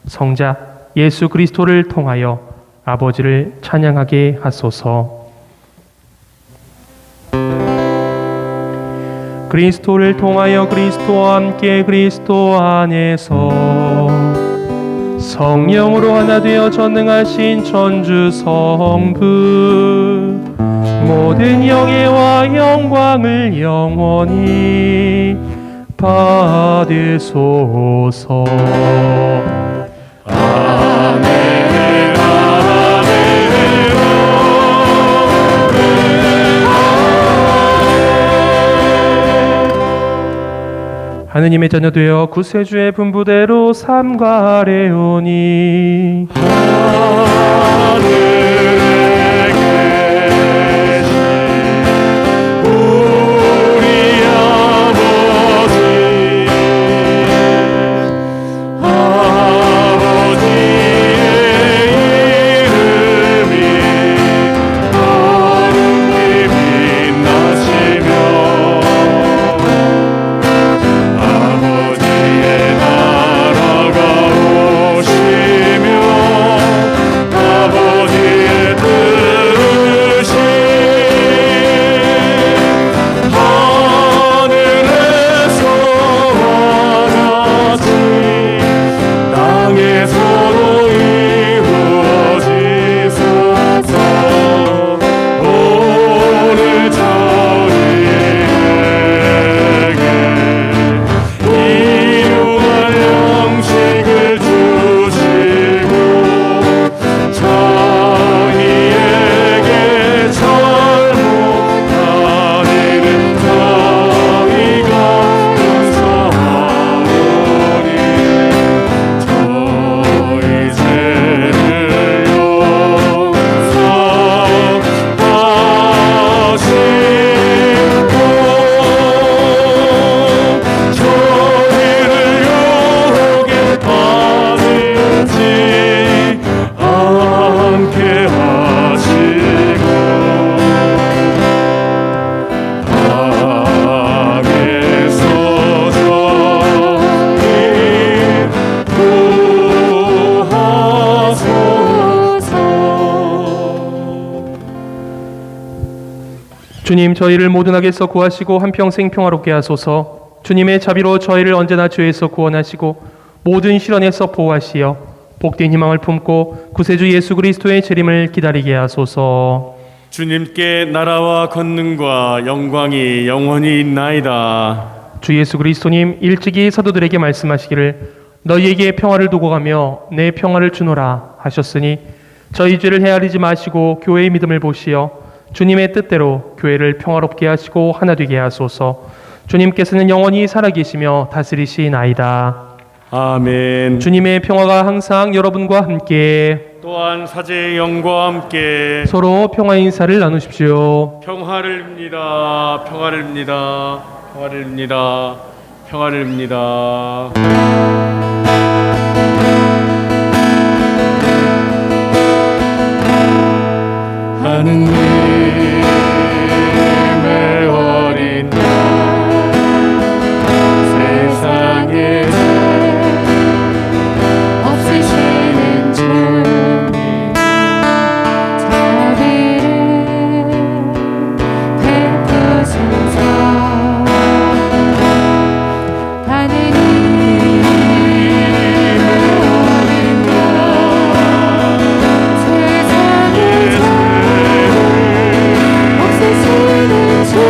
성자 예수 그리스도를 통하여 아버지를 찬양하게 하소서. 그리스도를 통하여 그리스도와 함께 그리스도 안에서 성령으로 하나 되어 전능하신 천주 성부 모든 영예와 영광을 영원히 받으소서. 하느님의 자녀 되어 구세주의 분부대로 삼가 아뢰오니 아버지의 주님, 저희를 모든 악에서 구하시고 한평생 평화롭게 하소서. 주님의 자비로 저희를 언제나 죄에서 구원하시고 모든 시련에서 보호하시어 복된 희망을 품고 구세주 예수 그리스도의 재림을 기다리게 하소서. 주님께 나라와 권능과 영광이 영원히 있나이다. 주 예수 그리스도님, 일찍이 사도들에게 말씀하시기를 너희에게 평화를 두고 가며 내 평화를 주노라 하셨으니 저희 죄를 헤아리지 마시고 교회의 믿음을 보시어 주님의 뜻대로 교회를 평화롭게 하시고 하나 되게 하소서. 주님께서는 영원히 살아계시며 다스리시나이다. 아멘. 주님의 평화가 항상 여러분과 함께, 또한 사제의 영과 함께 서로 평화 인사를 나누십시오. 평화를 빕니다. 평화를 빕니다. 평화를 빕니다. 평화를 빕니다. 하느님의 어린 양 세상에 없으시는 주님 자비를 베푸소서. 하느님의 어린 양 세상에 없으시는 주님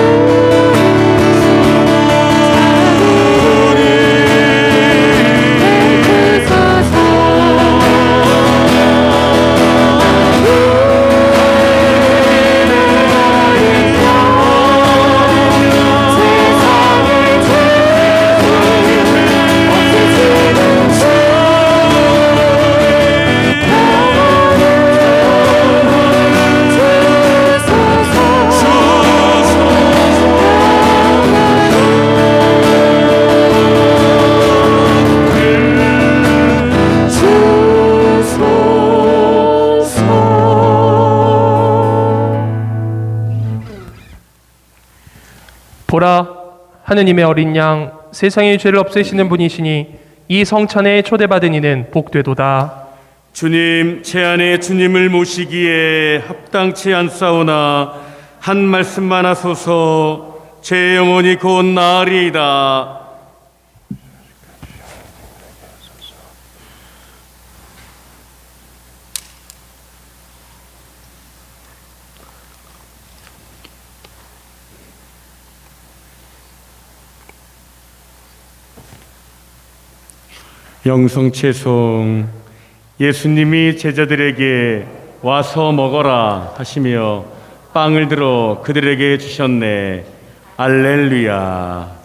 보라, 하느님의 어린 양 세상의 죄를 없애시는 분이시니 이 성찬에 초대받은 이는 복되도다. 주님, 제 안에 주님을 모시기에 합당치 않사오나 한 말씀만 하소서. 제 영혼이 곧 나으리이다. 영성채송. 예수님이 제자들에게 와서 먹어라 하시며 빵을 들어 그들에게 주셨네. 알렐루야.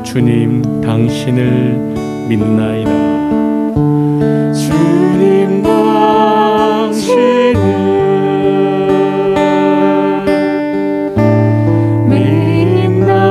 주님, 당신을 믿나이다. 주님 당신을 믿나이다.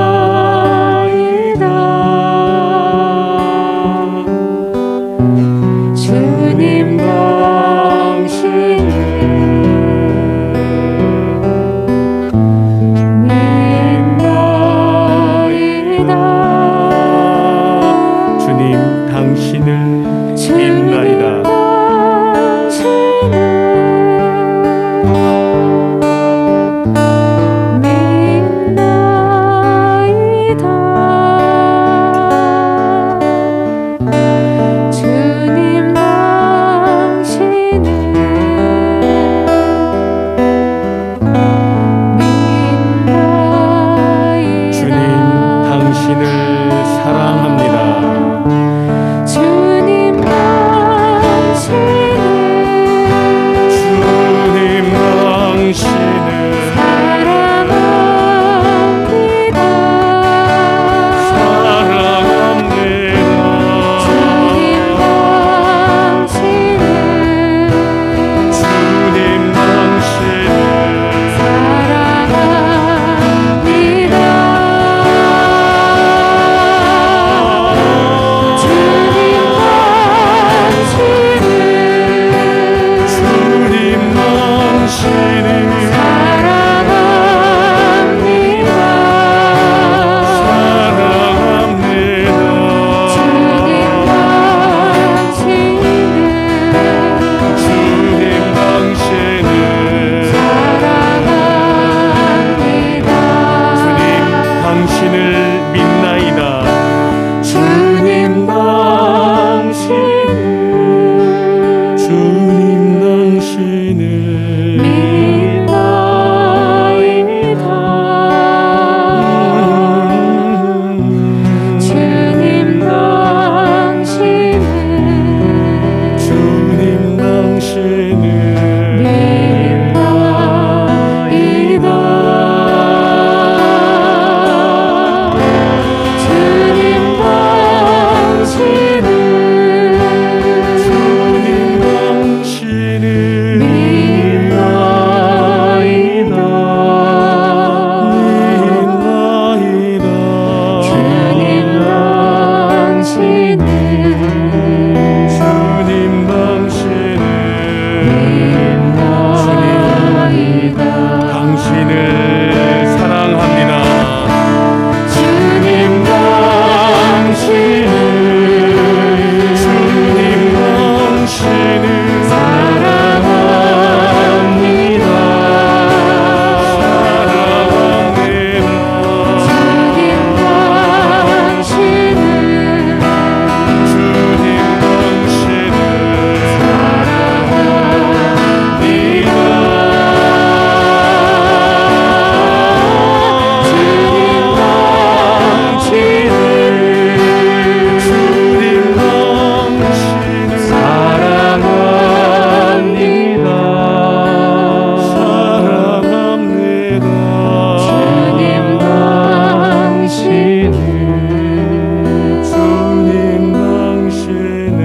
주님 당신을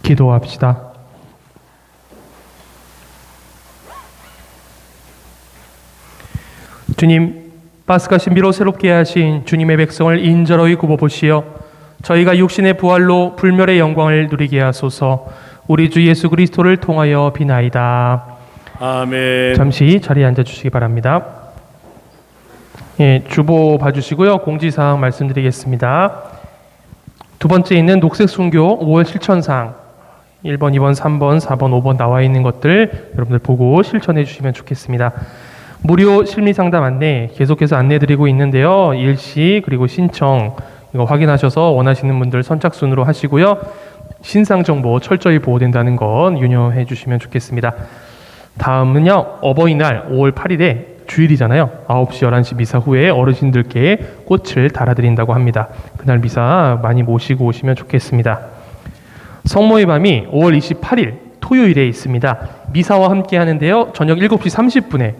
기도합시다. 주님, 파스카 신비로 새롭게 하신 주님의 백성을 인절하여 굽어보시어 저희가 육신의 부활로 불멸의 영광을 누리게 하소서. 우리 주 예수 그리스도를 통하여 비나이다. 아멘. 잠시 자리에 앉아주시기 바랍니다. 예, 주보 봐주시고요. 공지사항 말씀드리겠습니다. 두 번째 있는 녹색 순교 5월 실천사항 1번, 2번, 3번, 4번, 5번 나와 있는 것들 여러분들 보고 실천해 주시면 좋겠습니다. 무료 심리상담 안내 계속해서 안내드리고 있는데요. 일시 그리고 신청 이거 확인하셔서 원하시는 분들 선착순으로 하시고요. 신상 정보 철저히 보호된다는 건 유념해 주시면 좋겠습니다. 다음은요. 어버이날 5월 8일에 주일이잖아요. 9시 11시 미사 후에 어르신들께 꽃을 달아드린다고 합니다. 그날 미사 많이 모시고 오시면 좋겠습니다. 성모의 밤이 5월 28일 토요일에 있습니다. 미사와 함께 하는데요. 저녁 7시 30분에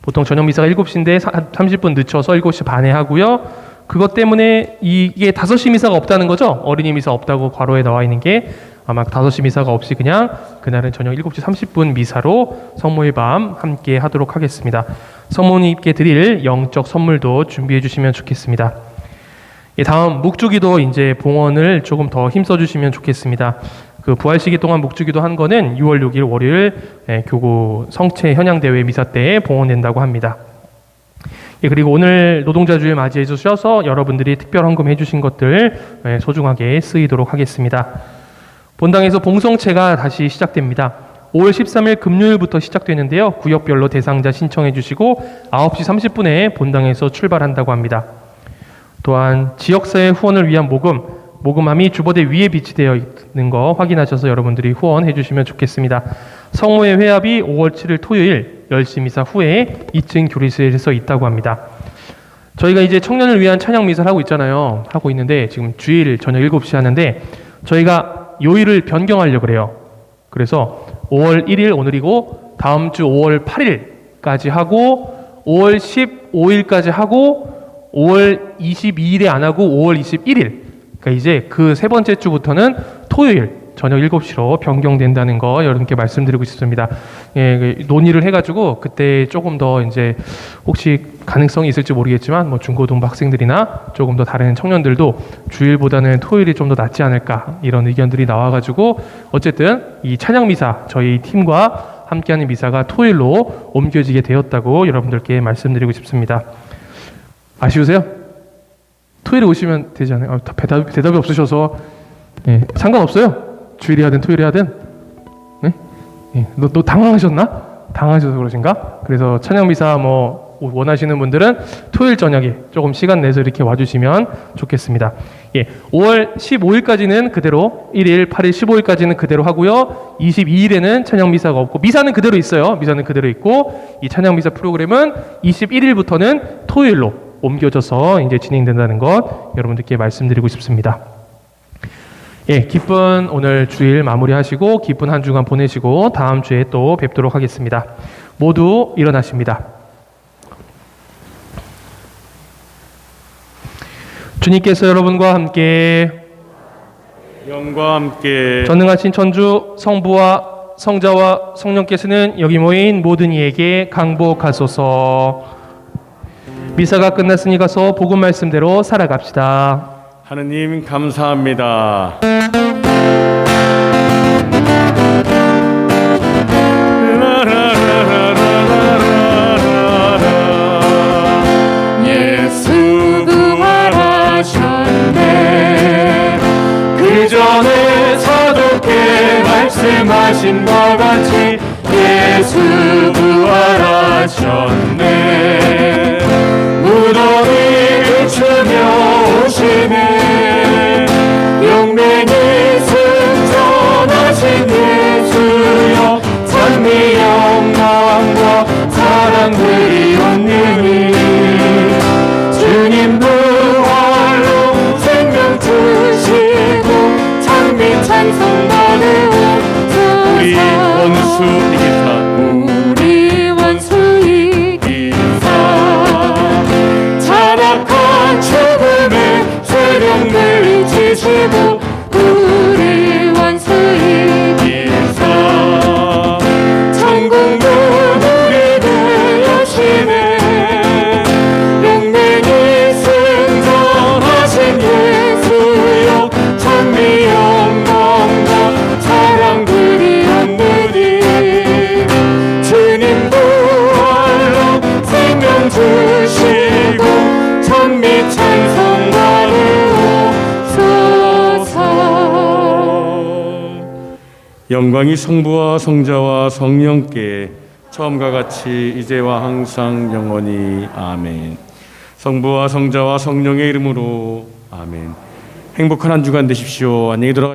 보통 저녁 미사가 7시인데 30분 늦춰서 7시 반에 하고요. 그것 때문에 이게 5시 미사가 없다는 거죠. 어린이 미사 없다고 괄호에 나와 있는 게 아마 5시 미사가 없이 그냥 그날은 저녁 7시 30분 미사로 성모의 밤 함께 하도록 하겠습니다. 성모님께 드릴 영적 선물도 준비해 주시면 좋겠습니다. 다음 묵주기도 이제 봉헌을 조금 더 힘써 주시면 좋겠습니다. 그 부활 시기 동안 묵주기도 한 거는 6월 6일 월요일 교구 성체 현양대회 미사 때 봉헌된다고 합니다. 그리고 오늘 노동자 주일 맞이해 주셔서 여러분들이 특별 헌금해 주신 것들 소중하게 쓰이도록 하겠습니다. 본당에서 봉성체가 다시 시작됩니다. 5월 13일 금요일부터 시작되는데요. 구역별로 대상자 신청해 주시고 9시 30분에 본당에서 출발한다고 합니다. 또한 지역사회 후원을 위한 모금함이 주보대 위에 비치되어 있는 거 확인하셔서 여러분들이 후원해 주시면 좋겠습니다. 성모의 회합이 5월 7일 토요일 10시 미사 후에 2층 교리실에서 있다고 합니다. 저희가 이제 청년을 위한 찬양 미사를 하고 있잖아요. 하고 있는데 지금 주일 저녁 7시 하는데 저희가 요일을 변경하려고 그래요. 그래서 5월 1일 오늘이고 다음 주 5월 8일까지 하고 5월 15일까지 하고 5월 22일에 안 하고 5월 21일 그러니까 이제 그 세 번째 주부터는 토요일 저녁 7시로 변경된다는 거 여러분께 말씀드리고 싶습니다. 예, 논의를 해가지고 그때 조금 더 이제 혹시 가능성이 있을지 모르겠지만 뭐 중고등부 학생들이나 조금 더 다른 청년들도 주일보다는 토요일이 좀 더 낫지 않을까 이런 의견들이 나와가지고 어쨌든 이 찬양 미사 저희 팀과 함께하는 미사가 토요일로 옮겨지게 되었다고 여러분들께 말씀드리고 싶습니다. 아쉬우세요? 토요일에 오시면 되지 않아요? 대답이 없으셔서 예, 상관없어요. 주일이 하든 토요일이 하든 네? 예, 너 당황하셨나? 당황하셔서 그러신가? 그래서 찬양미사 뭐 원하시는 분들은 토요일 저녁에 조금 시간 내서 이렇게 와주시면 좋겠습니다. 예, 5월 15일까지는 그대로 1일, 8일, 15일까지는 그대로 하고요. 22일에는 찬양미사가 없고 미사는 그대로 있어요. 미사는 그대로 있고 이 찬양미사 프로그램은 21일부터는 토요일로 옮겨져서 이제 진행된다는 것 여러분들께 말씀드리고 싶습니다. 예, 기쁜 오늘 주일 마무리하시고 기쁜 한 주간 보내시고 다음 주에 또 뵙도록 하겠습니다. 모두 일어나십니다. 주님께서 여러분과 함께 영과 함께 전능하신 천주 성부와 성자와 성령께서는 여기 모인 모든 이에게 강복하소서. 미사가 끝났으니 가서 복음 말씀대로 살아갑시다. 하느님 감사합니다. 예수 부활하셨네. 그 전에 사도께 말씀하신 것 같이 예수 부활하셨네. 무더위 그치며 오시네. 용맹이 승천하신 예수여 찬미 영광과 사랑 그리옵느니 이기시고 우리 원수인 인사 천국문 우리를 여시네 용맹이 승천하신 예수여 찬미 영광과 사랑 드리옵느니 주님 부활로 생명 주시고 찬미 찬송 받으옵소서. 영광이 성부와 성자와 성령께 처음과 같이 이제와 항상 영원히 아멘. 성부와 성자와 성령의 이름으로 아멘. 행복한 한 주간 되십시오. 안녕히 들어.